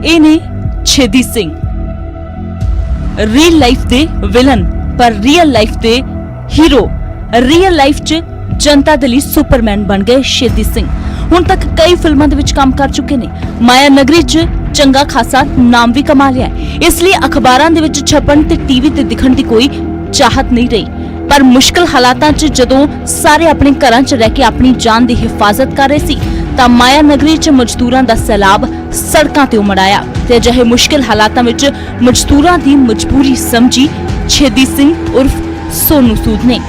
ਇਹ ਨੇ ਛੇਦੀ Singh, real life ਦੇ ਵਿਲਨ ਪਰ ਰੀਅਲ ਲਾਈਫ ਦੇ ਹੀਰੋ। ਰੀਅਲ ਲਾਈਫ 'ਚ जनता दे लई सुपरमैन बन गए छेदी सिंह। हुण तक कई फिल्मां दे विच काम कर चुके ने। माया नगरी च चंगा खासा नाम भी कमा लिया, इसलिए अखबारां दे विच छपण ते टीवी ते दिखण दी कोई चाहत नहीं रही। पर मुश्किल हालातां च जदों सारे अपने घरां च रह के अपनी जान दी हिफाजत कर रहे सी तां माया नगरी च मजदूरां दा सैलाब सड़कां ते उमड़ आया ते अजिहे मुश्किल हालातां विच मजदूरां दी मजबूरी समझी छेदी सिंह उर्फ सोनू सूद ने।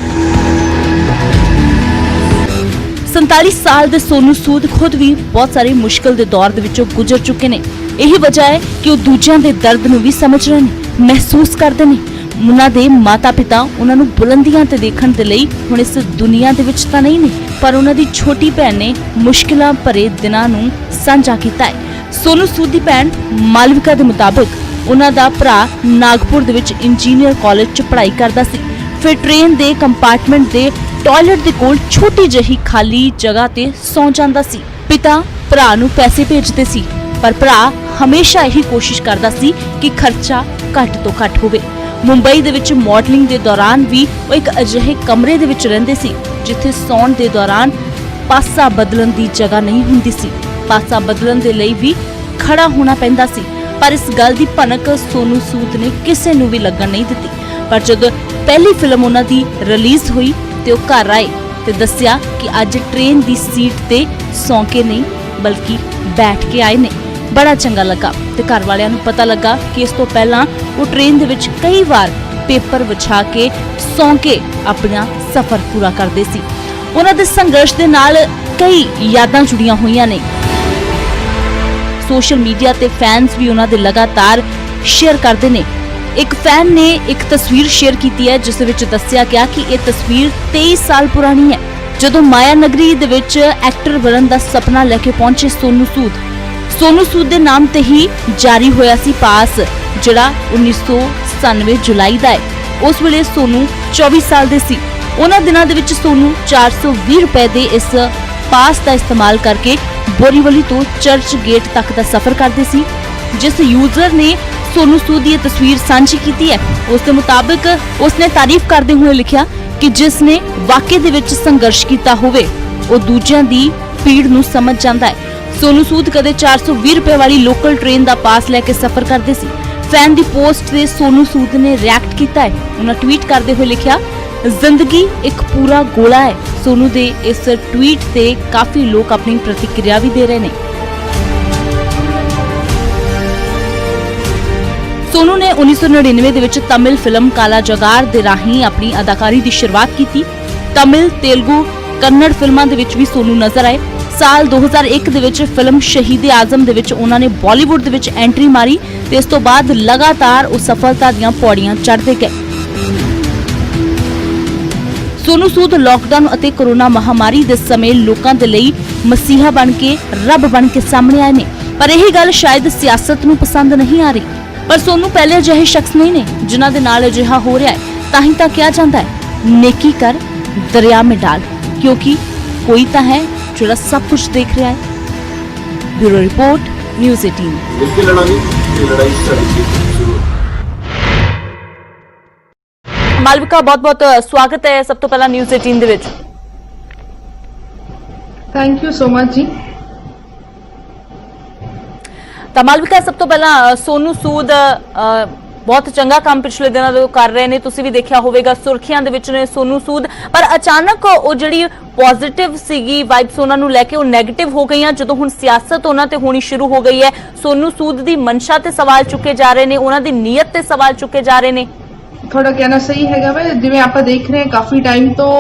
47 साल दे सोनू सूद खुद भी बहुत सारे मुश्किल दे दौर दे विचों गुजर चुके ने। यही वजह है कि वो दूजियां दे दर्द नूं भी समझ रहे ने, महसूस करते ने। उन्हां दे माता पिता उन्हां नूं बुलंदियां ते देखण दे लई हुण इस दुनिया दे विच तां नहीं ने, पर उन्हां दी छोटी भैन ने मुश्किलां भरे दिनां नूं सांझा कीता है। सोनू सूद दी भैन मालविका दे मुताबिक उन्हां दा भरा नागपुर दे विच इंजीनियर कॉलेज च पढ़ाई करदा सी। फिर ट्रेन दे कंपार्टमेंट दे टॉयलेट दे कोल छोटी जही खाली जगह ते सौ जांदा सी। पिता भरा नूं पैसे भेजदे सी, पर भरा हमेशा यही कोशिश करदा सी कि खर्चा घट तो घट होवे। मुंबई दे विच मॉडलिंग दे दौरान भी वो एक अजिहे कमरे दे विच रहिंदे सी जिथे सौण दे दौरान पासा बदलण दी जगह नहीं हुंदी सी। पासा बदलण दे लई भी खड़ा होना पैंदा सी, पर इस गल दी भनक सोनू सूद ने किसे नूं भी लगण नहीं दित्ती। पर जदों पहली फिल्म उन्हां दी रिलीज हुई ते वो घर आए ते दस्सिया कि अज ट्रेन दी सीट ते सौ के नहीं बल्कि बैठ के आए ने। बड़ा चंगा लगा ते घर वालियां नूं पता लगा कि इस तो पहला वो ट्रेन दे विच कई बार पेपर विछा के सौ के अपना सफर पूरा करदे सी। उन्हां दे संघर्ष दे नाल कई यादां जुड़ियां होईयां ने। सोशल मीडिया ते फैंस भी उन्हां दे लगातार शेयर करदे ने। एक फैन ने एक तस्वीर शेयर की है जिस विच दस्सिया गया कि यह तस्वीर 23 साल पुरानी है, जदों माया नगरी दे विच एक्टर बनन दा सपना लेके पहुंचे सोनू सूद। सोनू सूद दे नाम ते ही जारी होया सी पास, जिहड़ा 1997 जुलाई दा है। उस वेले सोनू 24 साल दे सी। उन्हां दिनां दे विच सोनू 420 रुपए दे इस पास का इस्तेमाल करके बोरीवली तो चर्च गेट तक का सफर करते सी। जिस यूजर ने सोनू सूद की तस्वीर साझी की है, उसके मुताबिक उसने तारीफ करते हुए लिखा कि जिसने वाकई दे विच संघर्ष किया होवे वो दूजियां दी पीड़ नूं समझ जांदा है। सोनू सूद कदे 420 रुपए वाली लोकल ट्रेन का पास लैके सफर करते सी। फैन की पोस्ट से सोनू सूद ने रिएक्ट किया है। उन्होंने ट्वीट करते हुए लिखा, जिंदगी एक पूरा गोला है। सोनू दे इस ट्वीट से काफी लोग अपनी प्रतिक्रिया भी दे रहे हैं। सोनू ने 1999 ਦੇ ਵਿੱਚ तमिल फिल्म काला जगार ਦੇ ਰਾਹੀਂ अपनी अदाकारी की शुरुआत की थी। तमिल, तेलुगु, कन्नड़ फिल्मां ਦੇ ਵਿੱਚ भी सोनू नजर आए। साल 2001 ਦੇ ਵਿੱਚ फिल्म शहीद आजम ਦੇ ਵਿੱਚ ਉਹਨਾਂ ਨੇ बॉलीवुड ਦੇ ਵਿੱਚ एंट्री मारी ਤੇ ਇਸ ਤੋਂ ਬਾਅਦ लगातार ਉਹ सफलता ਦੀਆਂ ਪੌੜੀਆਂ ਚੜ੍ਹਦੇ ਗਏ। सोनू सूद लॉकडाउन ਅਤੇ कोरोना महामारी ਦੇ ਸਮੇਂ ਲੋਕਾਂ ਦੇ ਲਈ ਮਸੀਹਾ ਬਣ ਕੇ ਰੱਬ ਬਣ ਕੇ ਸਾਹਮਣੇ ਆਏ ਨੇ। पर यही गल शायद सियासत ਨੂੰ पसंद नहीं आ रही। पर सोनू पहले अजिहे शख्स नहीं ने जिन्हां दे नाल अजिहा हो रहा है। ताही तां कहा जाता है नेकी कर दरिया में डाल, क्योंकि कोई तां है जो सब कुछ देख रहा है। Bureau report, news 18। मालविका, बहुत बहुत स्वागत है सब तो पहला न्यूज़ 18 दे विच। थैंक यू सो मच जी। ਤਾਂ ਮਾਲਵਿਕਾ, ਸਭ ਤੋਂ ਪਹਿਲਾਂ ਸੋਨੂ ਸੂਦ ਬਹੁਤ ਚੰਗਾ ਕੰਮ ਪਿਛਲੇ ਦਿਨਾਂ ਤੋਂ ਕਰ ਰਹੇ ਨੇ। ਤੁਸੀਂ ਵੀ ਦੇਖਿਆ ਹੋਵੇਗਾ ਸੁਰਖੀਆਂ ਦੇ ਵਿੱਚ ਨੇ ਸੋਨੂ ਸੂਦ, ਪਰ ਅਚਾਨਕ ਉਹ ਜਿਹੜੀ ਪੋਜ਼ਿਟਿਵ ਸੀਗੀ ਵਾਈਬਸ ਉਹਨਾਂ ਨੂੰ ਲੈ ਕੇ ਉਹ ਨੈਗੇਟਿਵ ਹੋ ਗਈਆਂ ਜਦੋਂ ਹੁਣ ਸਿਆਸਤ ਉਹਨਾਂ ਤੇ ਹੋਣੀ ਸ਼ੁਰੂ ਹੋ ਗਈ ਹੈ। ਸੋਨੂ ਸੂਦ ਦੀ ਮਨਸ਼ਾ ਤੇ ਸਵਾਲ ਚੁੱਕੇ ਜਾ ਰਹੇ ਨੇ, ਉਹਨਾਂ ਦੀ ਨੀਅਤ ਤੇ ਸਵਾਲ ਚੁੱਕੇ ਜਾ ਰਹੇ ਨੇ। ਤੁਹਾਡਾ ਕਹਿਣਾ ਸਹੀ ਹੈਗਾ ਵਾ। ਜਿਵੇਂ ਆਪਾਂ ਦੇਖ ਰਹੇ ਹਾਂ ਕਾਫੀ ਟਾਈਮ ਤੋਂ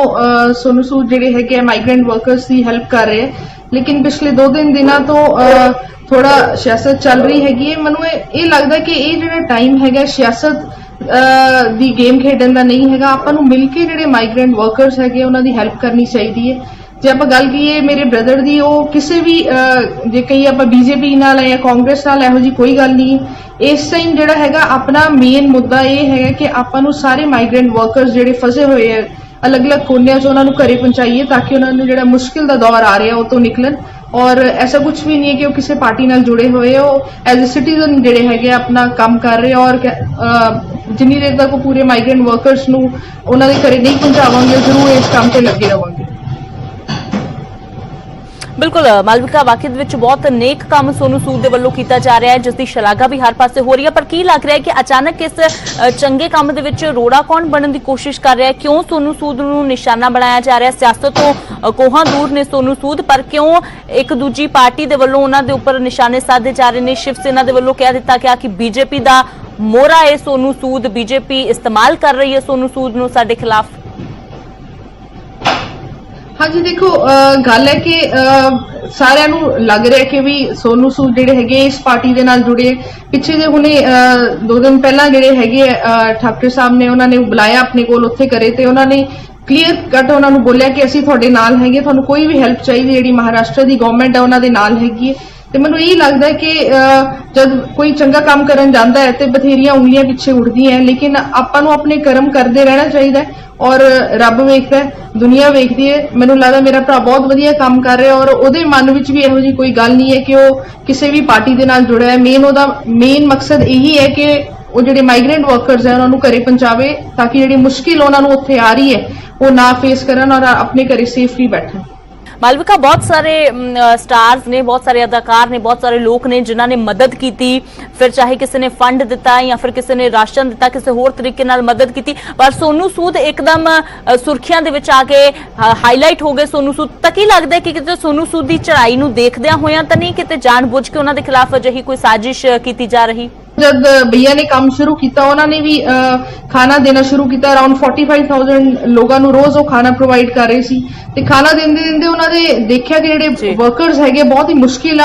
ਸੋਨੂ ਸੂਦ ਜਿਹੜੇ ਹੈਗੇ ਮਾਈਗ੍ਰੈਂਟ ਵਰਕਰਸ ਦੀ ਹੈਲਪ ਕਰ ਰਹੇ ਹੈ, ਲੇਕਿਨ ਪਿਛਲੇ 2-3 ਦਿਨਾਂ ਤੋਂ थोड़ा सियासत चल रही हैगी। मैनू ये लगता कि ये जो टाइम है सियासत दी गेम खेडन का नहीं है। आपां नूं मिल के जिहड़े माइग्रेंट वर्करस है उन्हां दी हैल्प करनी चाहिए है। जे आपां गल कीए मेरे ब्रदर दी, वो किसी भी जे कही आपां बीजेपी नाल या कांग्रेस नाल इहो जी कोई गल नहीं। इस टाइम जिहड़ा है अपना मेन मुद्दा ये है कि आपां नूं सारे माइग्रेंट वर्करस जिहड़े फसे हुए है अलग अलग कोनियां च उन्हां नूं घरे पहुंचाइए ताकि उन्हां नूं जिहड़ा मुश्किल दा दौर आ रहा उह तों निकलन। और ऐसा कुछ भी नहीं है कि वो किसी पार्टी नाल जुड़े हुए हो एज ए सिटीजन ਜਿਹੜੇ ਹੈਗੇ अपना काम कर रहे और जिन्नी देर तक वो पूरे माइग्रेंट वर्कर्स ਨੂੰ ਉਹਨਾਂ ਦੇ ਘਰੇ ਨਹੀਂ ਪਹੁੰਚਾਵਾਂਗੇ ਜ਼ਰੂਰ ਇਸ ਕੰਮ ਤੇ ਲੱਗੇ ਰਵਾਂਗੇ। ਬਿਲਕੁਲ ਮਾਲਵਿਕਾ, ਵਾਕਈ ਦੇ ਵਿੱਚ ਬਹੁਤ ਨੇਕ ਕੰਮ ਸੋਨੂ ਸੂਦ ਦੇ ਵੱਲੋਂ ਕੀਤਾ ਜਾ ਰਿਹਾ ਹੈ, ਜਿਸ ਦੀ ਸ਼ਲਾਘਾ ਵੀ ਹਰ ਪਾਸੇ ਹੋ ਰਹੀ ਹੈ। ਪਰ ਕੀ ਲੱਗ ਰਿਹਾ ਹੈ ਕਿ ਅਚਾਨਕ ਇਸ ਚੰਗੇ ਕੰਮ ਦੇ ਵਿੱਚ ਰੋੜਾ ਕੌਣ ਬਣਨ ਦੀ ਕੋਸ਼ਿਸ਼ ਕਰ ਰਿਹਾ ਹੈ? ਕਿਉਂ ਸੋਨੂ ਸੂਦ ਨੂੰ ਨਿਸ਼ਾਨਾ ਬਣਾਇਆ ਜਾ ਰਿਹਾ? ਸਿਆਸਤ ਤੋਂ ਕੋਹਾਂ ਦੂਰ ਨੇ ਸੋਨੂ ਸੂਦ, ਪਰ ਕਿਉਂ ਇੱਕ ਦੂਜੀ ਪਾਰਟੀ ਦੇ ਵੱਲੋਂ ਉਹਨਾਂ ਦੇ ਉੱਪਰ ਨਿਸ਼ਾਨੇ ਸਾਧੇ ਜਾ ਰਹੇ ਨੇ? ਸ਼ਿਵ ਸੈਨਾ ਦੇ ਵੱਲੋਂ ਕਹਿ ਦਿੱਤਾ ਗਿਆ ਕਿ ਬੀਜੇਪੀ ਦਾ ਮੋਹਰਾ ਹੈ ਸੋਨੂ ਸੂਦ, ਬੀਜੇਪੀ ਇਸਤੇਮਾਲ ਕਰ ਰਹੀ ਹੈ ਸੋਨੂ ਸੂਦ ਨੂੰ ਸਾਡੇ ਖਿਲਾਫ। हाँ जी, देखो गल है कि सारिਆਂ ਨੂੰ ਲੱਗ ਰਿਹਾ ਕਿ ਵੀ ਸੋਨੂ ਸੂਦ ਜਿਹੜੇ ਹੈਗੇ ਇਸ ਪਾਰਟੀ ਦੇ ਨਾਲ ਜੁੜੇ। ਪਿੱਛੇ ਜੇ ਹੁਣੇ 2 ਦਿਨ ਪਹਿਲਾਂ ਜਿਹੜੇ ਹੈਗੇ ਠਾਕਰੇ ਸਾਹਿਬ ਨੇ ਉਹਨਾਂ ਨੇ ਬੁਲਾਇਆ ਆਪਣੇ ਕੋਲ ਉੱਥੇ ਕਰੇ ਤੇ ਉਹਨਾਂ ਨੇ ਕਲੀਅਰ ਕੱਟ ਉਹਨਾਂ ਨੂੰ ਬੋਲਿਆ ਕਿ ਅਸੀਂ ਤੁਹਾਡੇ ਨਾਲ ਹੈਗੇ, ਤੁਹਾਨੂੰ ਕੋਈ ਵੀ ਹੈਲਪ ਚਾਹੀਦੀ ਜਿਹੜੀ ਮਹਾਰਾਸ਼ਟਰ ਦੀ ਗਵਰਨਮੈਂਟ ਹੈ ਉਹਨਾਂ ਦੇ ਨਾਲ ਹੈਗੀ ਹੈ। ਤੇ ਮੈਨੂੰ ਇਹ ਲੱਗਦਾ ਹੈ ਕਿ ਜਦ ਕੋਈ ਚੰਗਾ ਕੰਮ ਕਰਨ ਜਾਂਦਾ ਹੈ ਤੇ ਬਥੇਰੀਆਂ ਉਂਗਲੀਆਂ ਪਿੱਛੇ ਉੱਠਦੀਆਂ, ਲੇਕਿਨ ਆਪਾਂ ਨੂੰ ਆਪਣੇ ਕਰਮ ਕਰਦੇ ਰਹਿਣਾ ਚਾਹੀਦਾ ਹੈ ਔਰ ਰੱਬ ਵੇਖਦਾ ਹੈ, ਦੁਨੀਆ ਵੇਖਦੀ ਹੈ। ਮੈਨੂੰ ਲੱਗਦਾ ਮੇਰਾ ਭਰਾ ਬਹੁਤ ਵਧੀਆ ਕੰਮ ਕਰ ਰਿਹਾ ਔਰ ਉਹਦੇ ਮਨ ਵਿੱਚ ਵੀ ਇਹੋ ਜਿਹੀ ਕੋਈ ਗੱਲ ਨਹੀਂ ਹੈ ਕਿ ਉਹ ਕਿਸੇ ਵੀ ਪਾਰਟੀ ਦੇ ਨਾਲ ਜੁੜਿਆ ਹੈ। ਉਹਦਾ ਮੇਨ ਮਕਸਦ ਇਹੀ ਹੈ ਕਿ ਉਹ ਜਿਹੜੇ ਮਾਈਗ੍ਰੈਂਟ ਵਰਕਰਸ ਹੈ ਉਹਨਾਂ ਨੂੰ ਘਰੇ ਪਹੁੰਚਾਵੇ ਤਾਂ ਕਿ ਜਿਹੜੀ ਮੁਸ਼ਕਿਲ ਉਹਨਾਂ ਨੂੰ ਉੱਥੇ ਆ ਰਹੀ ਹੈ ਉਹ ਨਾ ਫੇਸ ਕਰਨ ਔਰ ਆਪਣੇ ਘਰੇ ਸੇਫਲੀ ਬੈਠਣ। ਮਾਲਵਿਕਾ, ਬਹੁਤ ਸਾਰੇ ਸਟਾਰਸ ਨੇ, ਬਹੁਤ ਸਾਰੇ ਅਦਾਕਾਰ ਨੇ, ਬਹੁਤ ਸਾਰੇ ਲੋਕ ਨੇ ਜਿਨ੍ਹਾਂ ਨੇ ਮਦਦ ਕੀਤੀ, ਫਿਰ ਚਾਹੇ ਕਿਸੇ ਨੇ ਫੰਡ ਦਿੱਤਾ ਜਾਂ ਫਿਰ ਕਿਸੇ ਨੇ ਰਾਸ਼ਨ ਦਿੱਤਾ, ਕਿਸੇ ਹੋਰ ਤਰੀਕੇ ਨਾਲ ਮਦਦ ਕੀਤੀ, ਪਰ ਸੋਨੂ ਸੂਦ ਇੱਕਦਮ ਸੁਰਖੀਆਂ ਦੇ ਵਿੱਚ ਆ ਕੇ ਹਾਈਲਾਈਟ ਹੋ ਗਏ। ਸੋਨੂ ਸੂਦ ਤਾਂ ਕੀ ਲੱਗਦਾ ਹੈ ਕਿ ਕਿਤੇ ਸੋਨੂ ਸੂਦ ਦੀ ਚੜ੍ਹਾਈ ਨੂੰ ਦੇਖਦਿਆਂ ਹੋਇਆਂ ਤਾਂ ਨਹੀਂ ਕਿਤੇ ਜਾਣਬੁੱਝ ਕੇ ਉਹਨਾਂ ਦੇ ਖਿਲਾਫ ਅਜਿਹੀ ਕੋਈ ਸਾਜ਼ਿਸ਼ ਕੀਤੀ ਜਾ ਰਹੀ? जब भैया ने काम शुरू किया उन्होंने भी खाना देना शुरू किया। अराउंड 45,000 लोगों को रोज वो खाना प्रोवाइड कर रहे सी ते खाना देंदे देंदे उन्होंने देखा कि ਜਿਹੜੇ वर्कर्स हैगे बहुत ही मुश्किल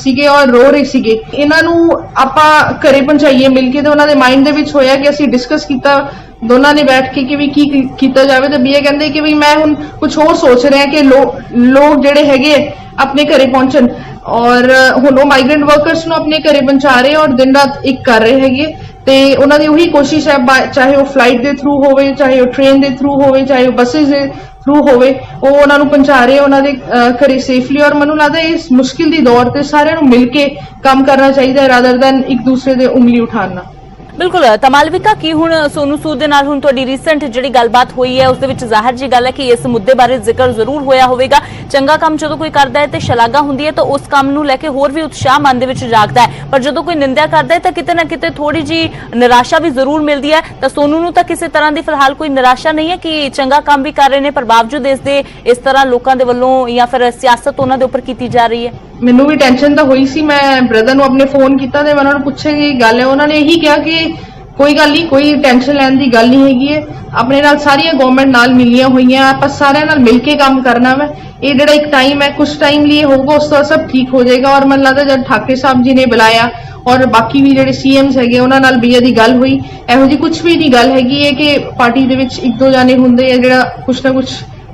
ਸੀਗੇ और रो रहे ਸੀਗੇ। ਇਹਨਾਂ ਨੂੰ ਆਪਾਂ ਘਰੇ ਪਹੁੰਚਾਈਏ ਮਿਲ ਕੇ ਤੇ ਉਹਨਾਂ ਦੇ ਮਾਈਂਡ ਦੇ ਵਿੱਚ ਹੋਇਆ ਕਿ ਅਸੀਂ ਡਿਸਕਸ ਕੀਤਾ ਦੋਨਾਂ ਨੇ ਬੈਠ ਕੇ ਕਿ ਵੀ ਕੀ ਕੀਤਾ ਜਾਵੇ। ਤੇ ਭਈਆ ਕਹਿੰਦੇ ਕਿ ਵੀ ਮੈਂ ਹੁਣ ਕੁਝ ਹੋਰ ਸੋਚ ਰਿਹਾ ਕਿ ਲੋਕ ਜਿਹੜੇ ਹੈਗੇ ਆਪਣੇ ਘਰੇ ਪਹੁੰਚਣ और ਹੁਣ ਉਹ ਮਾਈਗ੍ਰੈਂਟ ਵਰਕਰਸ ਨੂੰ ਆਪਣੇ ਘਰੇ ਪਹੁੰਚਾ ਰਹੇ ਔਰ ਦਿਨ ਰਾਤ ਇੱਕ ਕਰ ਰਹੇ ਹੈਗੇ ਤੇ ਉਹਨਾਂ ਦੀ ਉਹੀ ਕੋਸ਼ਿਸ਼ ਹੈ, ਚਾਹੇ ਉਹ ਫਲਾਈਟ ਦੇ ਥਰੂ ਹੋਵੇ, ਚਾਹੇ ਉਹ ਟ੍ਰੇਨ ਦੇ ਥਰੂ ਹੋਵੇ, ਚਾਹੇ ਉਹ ਬੱਸਿਸ ਦੇ ਥਰੂ ਹੋਵੇ, ਉਹ ਉਹਨਾਂ ਨੂੰ ਪਹੁੰਚਾ ਰਹੇ ਉਹਨਾਂ ਦੇ ਘਰੇ ਸੇਫਲੀ। ਔਰ ਮੈਨੂੰ ਲੱਗਦਾ ਇਸ ਮੁਸ਼ਕਿਲ ਦੀ ਦੌਰ ਤੇ ਸਾਰਿਆਂ ਨੂੰ ਮਿਲ ਕੇ ਕੰਮ ਕਰਨਾ ਚਾਹੀਦਾ ਹੈ ਰਾਦਰ ਦੈਨ ਇੱਕ ਦੂਸਰੇ ਦੇ ਉਂਗਲੀ ਉਠਾਉਣਾ। ਬਿਲਕੁਲ ਤਾਂ ਮਾਲਵਿਕਾ, ਕੀ ਹੁਣ ਸੋਨੂ ਸੂਦ ਦੇ ਨਾਲ ਹੁਣ ਤੁਹਾਡੀ ਰੀਸੈਂਟ ਜਿਹੜੀ ਗੱਲਬਾਤ ਹੋਈ ਹੈ ਉਸ ਦੇ ਵਿੱਚ ਜ਼ਾਹਿਰ ਜੀ ਗੱਲ ਹੈ ਕਿ ਇਸ ਮੁੱਦੇ ਬਾਰੇ ਜ਼ਿਕਰ ਜ਼ਰੂਰ ਹੋਇਆ ਹੋਵੇਗਾ। ਚੰਗਾ ਕੰਮ ਜਦੋਂ ਕੋਈ ਕਰਦਾ ਹੈ ਤੇ ਸ਼ਲਾਘਾ ਹੁੰਦੀ ਹੈ ਤਾਂ ਉਸ ਕੰਮ ਨੂੰ ਲੈ ਕੇ ਹੋਰ ਵੀ ਉਤਸ਼ਾਹ ਮਨ ਦੇ ਵਿੱਚ ਜਾਗਦਾ ਹੈ, ਪਰ ਜਦੋਂ ਕੋਈ ਨਿੰਦਿਆ ਕਰਦਾ ਹੈ ਤਾਂ ਕਿਤੇ ਨਾ ਕਿਤੇ ਥੋੜੀ ਜੀ ਨਿਰਾਸ਼ਾ ਵੀ ਜ਼ਰੂਰ ਮਿਲਦੀ ਹੈ। ਤਾਂ ਸੋਨੂ ਨੂੰ ਤਾਂ ਕਿਸੇ ਤਰ੍ਹਾਂ ਦੀ ਫਿਲਹਾਲ ਕੋਈ ਨਿਰਾਸ਼ਾ ਨਹੀਂ ਹੈ ਕਿ ਚੰਗਾ ਕੰਮ ਵੀ ਕਰ ਰਹੇ ਨੇ, ਪਰ ਬਾਵਜੂਦ ਇਸ ਦੇ ਇਸ ਤਰ੍ਹਾਂ ਲੋਕਾਂ ਦੇ ਵੱਲੋਂ ਜਾਂ ਫਿਰ ਸਿਆਸਤ ਉਹਨਾਂ ਦੇ ਉੱਪਰ ਕੀਤੀ ਜਾ ਰਹੀ ਹੈ। ਮੈਨੂੰ ਵੀ ਟੈਨਸ਼ਨ ਤਾਂ ਹੋਈ ਸੀ। ਮੈਂ ਬ੍ਰਦਰ ਨੂੰ ਆਪਣੇ ਫੋਨ ਕੀਤਾ ਤੇ ਮੈਂ ਉਹਨਾਂ ਨੂੰ ਪੁੱਛਿਆ ਕਿ ਗੱਲ ਹੈ, ਉਹਨਾਂ ਨੇ ਇਹੀ ਕਿਹਾ ਕਿ ਕੋਈ ਗੱਲ ਨਹੀਂ, ਕੋਈ ਟੈਨਸ਼ਨ ਲੈਣ ਦੀ ਗੱਲ ਨਹੀਂ ਹੈਗੀ ਹੈ, ਆਪਣੇ ਨਾਲ ਸਾਰੀਆਂ ਗਵਰਨਮੈਂਟ ਨਾਲ ਮਿਲੀਆਂ ਹੋਈਆਂ, ਆਪਾਂ ਸਾਰਿਆਂ ਨਾਲ ਮਿਲ ਕੇ ਕੰਮ ਕਰਨਾ ਵਾ। ਇਹ ਜਿਹੜਾ ਇੱਕ ਟਾਈਮ ਹੈ ਕੁਝ ਟਾਈਮ ਲਈ ਹੋਊਗਾ, ਉਸ ਤੋਂ ਸਭ ਠੀਕ ਹੋ ਜਾਏਗਾ। ਔਰ ਮੈਨੂੰ ਲੱਗਦਾ ਜਦ ਠਾਕਰੇ ਸਾਹਿਬ ਜੀ ਨੇ ਬੁਲਾਇਆ ਔਰ ਬਾਕੀ ਵੀ ਜਿਹੜੇ ਸੀਐਮਸ ਹੈਗੇ ਉਹਨਾਂ ਨਾਲ ਭਈਆ ਦੀ ਗੱਲ ਹੋਈ, ਇਹੋ ਜਿਹੀ ਕੁਝ ਵੀ ਨਹੀਂ ਗੱਲ ਹੈਗੀ ਹੈ ਕਿ ਪਾਰਟੀ ਦੇ ਵਿੱਚ ਇੱਕ ਦੋ ਜਾਣੇ ਹੁੰਦੇ ਆ ਜਿਹੜਾ ਕੁਝ ਨਾ ਕੁਝ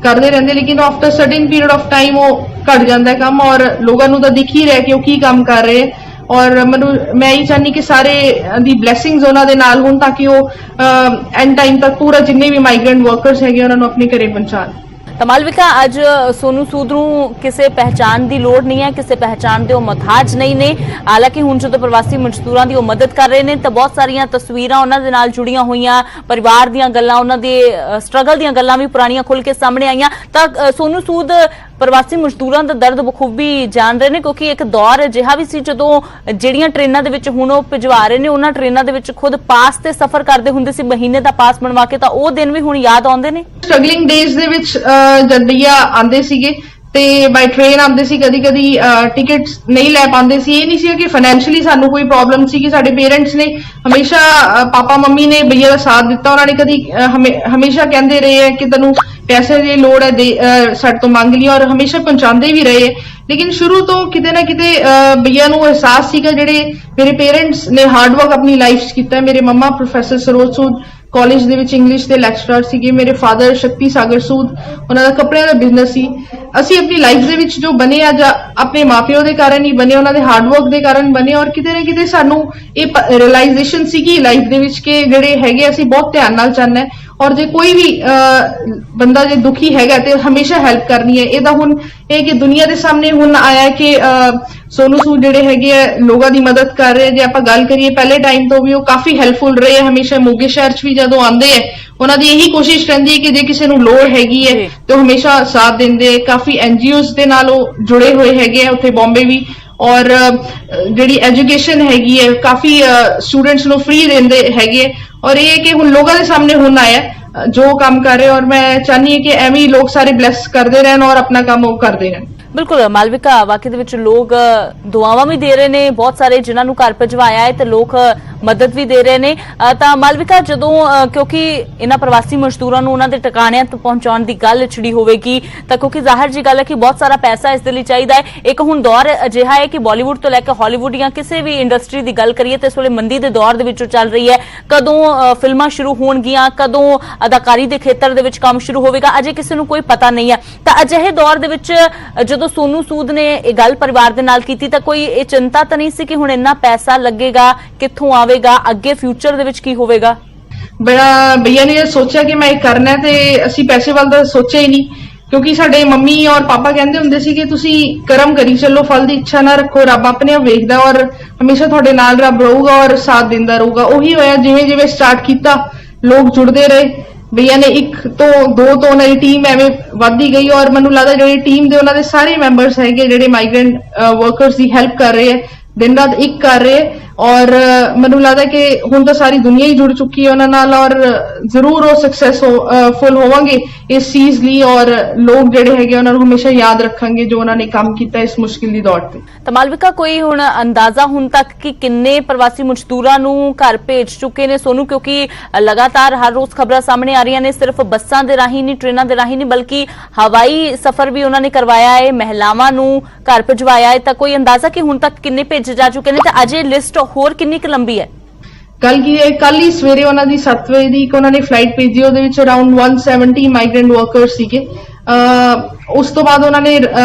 ਕਰਦੇ ਰਹਿੰਦੇ, ਲੇਕਿਨ after certain period of time ਉਹ ਘਟ ਜਾਂਦਾ ਕੰਮ ਔਰ ਲੋਕਾਂ ਨੂੰ ਤਾਂ ਦਿਖ ਹੀ ਰਿਹਾ ਕਿ ਉਹ ਕੀ ਕੰਮ ਕਰ ਰਹੇ। ਔਰ ਮੈਂ ਇਹ ਚਾਹਨੀ ਕਿ ਸਾਰੇ ਦੀ ਬਲੇਸਿੰਗਸ ਉਹਨਾਂ ਦੇ ਨਾਲ ਹੋਣ ਤਾਂ ਕਿ ਉਹ ਐਂਡ ਟਾਈਮ ਤੱਕ ਪੂਰਾ ਜਿੰਨੇ ਵੀ ਮਾਈਗ੍ਰੈਂਟ ਵਰਕਰਸ ਹੈਗੇ ਉਹਨਾਂ ਨੂੰ ਆਪਣੇ ਘਰੇ ਪਹੁੰਚਾਣ। ਤਾਂ ਮਾਲਵਿਕਾ, ਅੱਜ ਸੋਨੂ ਸੂਦ ਨੂੰ ਕਿਸੇ ਪਹਿਚਾਣ ਦੀ ਲੋੜ ਨਹੀਂ ਹੈ, ਕਿਸੇ ਪਹਿਚਾਣ ਦੇ ਉਹ ਮੁਹਤਾਜ ਨਹੀਂ ਨੇ। ਹਾਲਾਂਕਿ ਹੁਣ ਜਦੋਂ ਪ੍ਰਵਾਸੀ ਮਜ਼ਦੂਰਾਂ ਦੀ ਉਹ ਮਦਦ ਕਰ ਰਹੇ ਨੇ ਤਾਂ ਬਹੁਤ ਸਾਰੀਆਂ ਤਸਵੀਰਾਂ ਉਹਨਾਂ ਦੇ ਨਾਲ ਜੁੜੀਆਂ ਹੋਈਆਂ, ਪਰਿਵਾਰ ਦੀਆਂ ਗੱਲਾਂ, ਉਹਨਾਂ ਦੇ ਸਟਰਗਲ ਦੀਆਂ ਗੱਲਾਂ ਵੀ ਪੁਰਾਣੀਆਂ ਖੁੱਲ ਕੇ ਸਾਹਮਣੇ ਆਈਆਂ। ਤਾਂ ਸੋਨੂ ਸੂਦ ਪ੍ਰਵਾਸੀ ਮਜ਼ਦੂਰਾਂ ਦਾ ਦਰਦ ਬਖੂਬੀ ਜਾਣ ਰਹੇ ਨੇ, ਕਿਉਂਕਿ ਇੱਕ ਦੌਰ ਅਜਿਹਾ ਵੀ ਸੀ ਜਦੋਂ ਜਿਹੜੀਆਂ ਟ੍ਰੇਨਾਂ ਦੇ ਵਿੱਚ ਹੁਣ ਉਹ ਭਿਜਵਾ ਰਹੇ ਨੇ ਉਹਨਾਂ ਟ੍ਰੇਨਾਂ ਦੇ ਵਿੱਚ ਖੁਦ ਪਾਸ ਤੇ ਸਫ਼ਰ ਕਰਦੇ ਹੁੰਦੇ ਸੀ ਮਹੀਨੇ ਦਾ ਪਾਸ ਬਣਵਾ ਕੇ, ਤਾਂ ਉਹ ਦਿਨ ਵੀ ਹੁਣ ਯਾਦ ਆਉਂਦੇ ਨੇ। ਸਟਰਗਲਿੰਗ ਡੇਜ਼ ਦੇ ਵਿੱਚ ਜੱਡੀਆਂ ਆਉਂਦੇ ਸੀਗੇ ਤੇ ਬਾਈ ਟ੍ਰੇਨ ਆਉਂਦੇ ਸੀ, ਕਦੀ ਕਦੀ ਟਿਕਟਸ ਨਹੀਂ ਲੈ ਪਾਉਂਦੇ ਸੀ। ਇਹ ਨਹੀਂ ਸੀ ਕਿ ਫਾਈਨੈਂਸ਼ੀਅਲੀ ਸਾਨੂੰ ਕੋਈ ਪ੍ਰੋਬਲਮ ਸੀ ਕਿ ਸਾਡੇ ਪੇਰੈਂਟਸ ਨੇ ਹਮੇਸ਼ਾ ਪਾਪਾ ਮੰਮੀ ਨੇ ਭਈਆ ਦਾ ਸਾਥ ਦਿੱਤਾ। ਉਹਨਾਂ ਨੇ ਕਦੀ ਹਮੇਸ਼ਾ ਕਹਿੰਦੇ ਰਹੇ ਹੈ ਕਿ ਤੈਨੂੰ ਪੈਸੇ ਦੀ ਲੋੜ ਹੈ ਸਾਡੇ ਤੋਂ ਮੰਗ ਲਈ ਔਰ ਹਮੇਸ਼ਾ ਪਹੁੰਚਾਉਂਦੇ ਵੀ ਰਹੇ। ਲੇਕਿਨ ਸ਼ੁਰੂ ਤੋਂ ਕਿਤੇ ਨਾ ਕਿਤੇ ਭਈਆ ਨੂੰ ਅਹਿਸਾਸ ਸੀਗਾ, ਜਿਹੜੇ ਮੇਰੇ ਪੇਰੈਂਟਸ ਨੇ ਹਾਰਡ ਵਰਕ ਆਪਣੀ ਲਾਈਫ 'ਚ ਕੀਤਾ। ਮੇਰੇ ਮੰਮਾ ਪ੍ਰੋਫੈਸਰ ਸਰੋਜ ਸੂਦ ਕਾਲਜ ਦੇ ਵਿੱਚ ਇੰਗਲਿਸ਼ ਦੇ ਲੈਕਚਰਰ ਸੀਗੇ, ਮੇਰੇ ਫਾਦਰ ਸ਼ਕਤੀ ਸਾਗਰ ਸੂਦ ਉਹਨਾਂ ਦਾ ਕੱਪੜਿਆਂ ਦਾ ਬਿਜ਼ਨਸ ਸੀ। ਅਸੀਂ ਆਪਣੀ ਲਾਈਫ ਦੇ ਵਿੱਚ ਜੋ ਬਣੇ ਅੱਜ ਆਪਣੇ ਮਾਪਿਓ ਦੇ ਕਾਰਨ ਹੀ ਬਣੇ, ਉਹਨਾਂ ਦੇ ਹਾਰਡ ਵਰਕ ਦੇ ਕਾਰਨ ਬਣੇ। ਔਰ ਕਿਤੇ ਨਾ ਕਿਤੇ ਸਾਨੂੰ ਇਹ ਰਿਅਲਾਈਜੇਸ਼ਨ ਸੀ ਕਿ ਲਾਈਫ ਦੇ ਵਿੱਚ ਕਿ ਜਿਹੜੇ ਹੈਗੇ ਅਸੀਂ ਬਹੁਤ ਧਿਆਨ ਨਾਲ ਚੱਲਣਾ ਹੈ और जे कोई भी बंदा जे दुखी हैगा ते हमेशा हेल्प करनी है। ਇਹਦਾ ਹੁਣ ਇਹ ਕਿ ਦੁਨੀਆ ਦੇ ਸਾਹਮਣੇ ਹੁਣ ਆਇਆ ਕਿ ਸੋਨੂ ਸੂਦ ਜਿਹੜੇ ਹੈਗੇ ਆ ਲੋਕਾਂ ਦੀ ਮਦਦ ਕਰ ਰਹੇ। ਜੇ ਆਪਾਂ ਗੱਲ ਕਰੀਏ ਪਹਿਲੇ ਟਾਈਮ ਤੋਂ ਵੀ ਉਹ ਕਾਫੀ ਹੈਲਪਫੁਲ ਰਹੇ ਆ, ਹਮੇਸ਼ਾ ਮੋਗੇ ਸ਼ਹਿਰ 'ਚ ਵੀ ਜਦੋਂ ਆਉਂਦੇ ਆ ਉਹਨਾਂ ਦੀ ਇਹੀ ਕੋਸ਼ਿਸ਼ ਰਹਿੰਦੀ ਹੈ ਕਿ ਜੇ ਕਿਸੇ ਨੂੰ ਲੋੜ ਹੈਗੀ ਹੈ ਤੇ ਉਹ ਹਮੇਸ਼ਾ ਸਾਥ ਦਿੰਦੇ। ਕਾਫੀ ਐਨਜੀਓਜ਼ ਦੇ ਨਾਲ ਉਹ ਜੁੜੇ ਹੋਏ ਹੈਗੇ ਆ ਉੱਥੇ ਬੰਬੇ ਵੀ, ਔਰ ਜਿਹੜੀ ਐਜੂਕੇਸ਼ਨ ਹੈਗੀ ਹੈ ਕਾਫੀ ਸਟੂਡੈਂਟਸ ਨੂੰ ਫ੍ਰੀ ਦਿੰਦੇ ਹੈਗੇ। ਔਰ ਇਹ ਕਿ ਹੁਣ ਲੋਕਾਂ ਦੇ ਸਾਹਮਣੇ ਹੁਣ ਆਇਆ ਜੋ ਕੰਮ ਕਰ ਰਹੇ, ਔਰ ਮੈਂ ਚਾਹਨੀ ਹਾਂ ਕਿ ਐਵੇਂ ਹੀ ਲੋਕ ਸਾਰੇ ਬਲੈਸ ਕਰਦੇ ਰਹਿਣ ਔਰ ਆਪਣਾ ਕੰਮ ਉਹ ਕਰਦੇ ਰਹਿਣ। ਬਿਲਕੁਲ ਮਾਲਵਿਕਾ, ਵਾਕਈ ਦੇ ਵਿੱਚ ਲੋਕ ਦੁਆਵਾਂ ਵੀ ਦੇ ਰਹੇ ਨੇ, ਬਹੁਤ ਸਾਰੇ ਜਿਨ੍ਹਾਂ ਨੂੰ ਘਰ ਭਜਵਾਇਆ ਹੈ ਤੇ ਲੋਕ ਮਦਦ ਵੀ ਦੇ ਰਹੇ ਨੇ। ਤਾਂ ਮਾਲਵਿਕਾ, ਜਦੋਂ ਕਿਉਂਕਿ ਇਹਨਾਂ ਪ੍ਰਵਾਸੀ ਮਜ਼ਦੂਰਾਂ ਨੂੰ ਉਹਨਾਂ ਦੇ ਟਿਕਾਣਿਆਂ ਤੱਕ ਪਹੁੰਚਾਉਣ ਦੀ ਗੱਲ ਛਿੜੀ ਹੋਵੇਗੀ ਤਾਂ ਕਿਉਂਕਿ ਜ਼ਾਹਿਰ ਜੀ ਗੱਲ ਹੈ ਕਿ ਬਹੁਤ ਸਾਰਾ ਪੈਸਾ ਇਸ ਦੇ ਲਈ ਚਾਹੀਦਾ ਹੈ। ਇੱਕ ਹੁਣ ਦੌਰ ਅਜਿਹਾ ਹੈ ਕਿ ਬਾਲੀਵੁੱਡ ਤੋਂ ਲੈ ਕੇ ਹਾਲੀਵੁੱਡ ਜਾਂ ਕਿਸੇ ਵੀ ਇੰਡਸਟਰੀ ਦੀ ਗੱਲ ਕਰੀਏ ਤਾਂ ਇਸ ਵੇਲੇ ਮੰਦੀ ਦੇ ਦੌਰ ਦੇ ਵਿੱਚੋਂ ਚੱਲ ਰਹੀ ਹੈ। ਕਦੋਂ ਫਿਲਮਾਂ ਸ਼ੁਰੂ ਹੋਣਗੀਆਂ, ਕਦੋਂ ਅਦਾਕਾਰੀ ਦੇ ਖੇਤਰ ਦੇ ਵਿੱਚ ਕੰਮ ਸ਼ੁਰੂ ਹੋਵੇਗਾ, ਅਜੇ ਕਿਸੇ ਨੂੰ ਕੋਈ ਪਤਾ ਨਹੀਂ ਹੈ। ਤਾਂ ਅਜਿਹੇ ਦੌਰ ਦੇ ਵਿੱਚ ਜਦੋਂ ਸੋਨੂ ਸੂਦ ਨੇ ਇਹ ਗੱਲ ਪਰਿਵਾਰ ਦੇ ਨਾਲ ਕੀਤੀ ਤਾਂ ਕੋਈ ਇਹ ਚਿੰਤਾ ਤਾਂ ਨਹੀਂ ਸੀ ਕਿ ਹੁਣ ਇੰਨਾ ਪੈਸਾ ਲੱਗੇਗਾ, ਕਿੱਥੋਂ ਆਵੇਗਾ, ਅੱਗੇ ਫਿਊਚਰ ਦੇ ਵਿੱਚ ਕੀ ਹੋਵੇਗਾ? ਬੜਾ ਭਈਆ ਨੇ ਸੋਚਿਆ ਕਿ ਮੈਂ ਇਹ ਕਰਨਾ ਤੇ ਅਸੀਂ ਪੈਸੇ ਵੱਲ ਤਾਂ ਸੋਚਿਆ ਹੀ ਨਹੀਂ, ਕਿਉਂਕਿ ਸਾਡੇ ਮੰਮੀ ਔਰ ਪਾਪਾ ਕਹਿੰਦੇ ਹੁੰਦੇ ਸੀ ਕਿ ਤੁਸੀਂ ਕਰਮ ਕਰੀ ਚੱਲੋ, ਫਲ ਦੀ ਇੱਛਾ ਨਾ ਰੱਖੋ, ਰੱਬ ਆਪਣੇ ਆਪ ਵੇਖਦਾ ਔਰ ਹਮੇਸ਼ਾ ਤੁਹਾਡੇ ਨਾਲ ਰੱਬ ਰਹੂਗਾ ਔਰ ਸਾਥ ਦਿੰਦਾ ਰਹੂਗਾ। ਉਹੀ ਹੋਇਆ, ਜਿਵੇਂ ਜਿਵੇਂ ਸਟਾਰਟ ਕੀਤਾ ਲੋਕ ਜੁੜਦੇ ਰਹੇ। ਭਈਆ ਨੇ 1 ਤੋਂ 2 ਤੋਂ ਉਹਨਾਂ ਦੀ ਟੀਮ ਐਵੇਂ ਵੱਧਦੀ ਗਈ ਔਰ ਮੈਨੂੰ ਲੱਗਦਾ ਜਿਹੜੀ ਟੀਮ ਦੇ ਉਹਨਾਂ ਦੇ ਸਾਰੇ ਮੈਂਬਰਸ ਹੈਗੇ ਜਿਹੜੇ ਮਾਈਗ੍ਰੈਂਟ ਵਰਕਰਸ ਦੀ ਹੈਲਪ ਕਰ ਰਹੇ ਹੈ, ਦਿਨ ਰਾਤ ਇੱਕ ਕਰ ਰਹੇ। ਔਰ ਮੈਨੂੰ ਲੱਗਦਾ ਕਿ ਹੁਣ ਤਾਂ ਸਾਰੀ ਦੁਨੀਆ ਹੀ ਜੁੜ ਚੁੱਕੀ ਹੈ ਉਹਨਾਂ ਨਾਲ ਔਰ ਜ਼ਰੂਰ ਉਹ ਸਕਸੈਸਫੁਲ ਹੋਵਾਂਗੇ ਇਸ ਚੀਜ਼ ਲਈ ਔਰ ਲੋਕ ਜਿਹੜੇ ਹੈਗੇ ਉਹਨਾਂ ਨੂੰ ਹਮੇਸ਼ਾ ਯਾਦ ਰੱਖਾਂਗੇ ਜੋ ਉਹਨਾਂ ਨੇ ਕੰਮ ਕੀਤਾ ਇਸ ਮੁਸ਼ਕਿਲ ਦੀ ਦੌਰ ਤੇ। ਤਾਂ ਮਾਲਵਿਕਾ, ਕੋਈ ਹੁਣ ਅੰਦਾਜ਼ਾ ਹੁਣ ਤੱਕ ਕਿ ਕਿੰਨੇ ਪ੍ਰਵਾਸੀ ਮਜ਼ਦੂਰਾਂ ਨੂੰ ਘਰ ਭੇਜ ਚੁੱਕੇ ਨੇ ਸੋਨੂ? ਕਿਉਂਕਿ ਲਗਾਤਾਰ ਹਰ ਰੋਜ਼ ਖਬਰਾਂ ਸਾਹਮਣੇ ਆ ਰਹੀਆਂ ਨੇ, ਸਿਰਫ ਬੱਸਾਂ ਦੇ ਰਾਹੀਂ ਨਹੀਂ, ਟ੍ਰੇਨਾਂ ਦੇ ਰਾਹੀਂ ਨਹੀਂ, ਬਲਕਿ ਹਵਾਈ ਸਫ਼ਰ ਵੀ ਉਹਨਾਂ ਨੇ ਕਰਵਾਇਆ ਹੈ, ਮਹਿਲਾਵਾਂ ਨੂੰ ਘਰ ਭਜਵਾਇਆ ਹੈ। ਤਾਂ ਕੋਈ ਅੰਦਾਜ਼ਾ ਕਿ ਹੁਣ ਤੱਕ ਕਿੰਨੇ ਭੇਜੇ ਜਾ ਚੁੱਕੇ ਨੇ ਤੇ ਅਜੇ ਲਿਸਟ ਹੋਰ ਕਿੰਨੀ ਕੁ ਲੰਬੀ ਹੈ? ਕੱਲ ਹੀ ਸਵੇਰੇ ਉਹਨਾਂ ਦੀ 7 ਵਜੇ ਦੀ ਇੱਕ ਉਹਨਾਂ ਨੇ ਫਲਾਈਟ ਭੇਜੀ, ਉਹਦੇ ਵਿੱਚ ਅਰਾਊਂਡ 170 ਮਾਈਗ੍ਰੈਂਟ ਵਰਕਰਸ ਸੀਗੇ। ਉਸ ਤੋਂ ਬਾਅਦ ਉਹਨਾਂ ਨੇ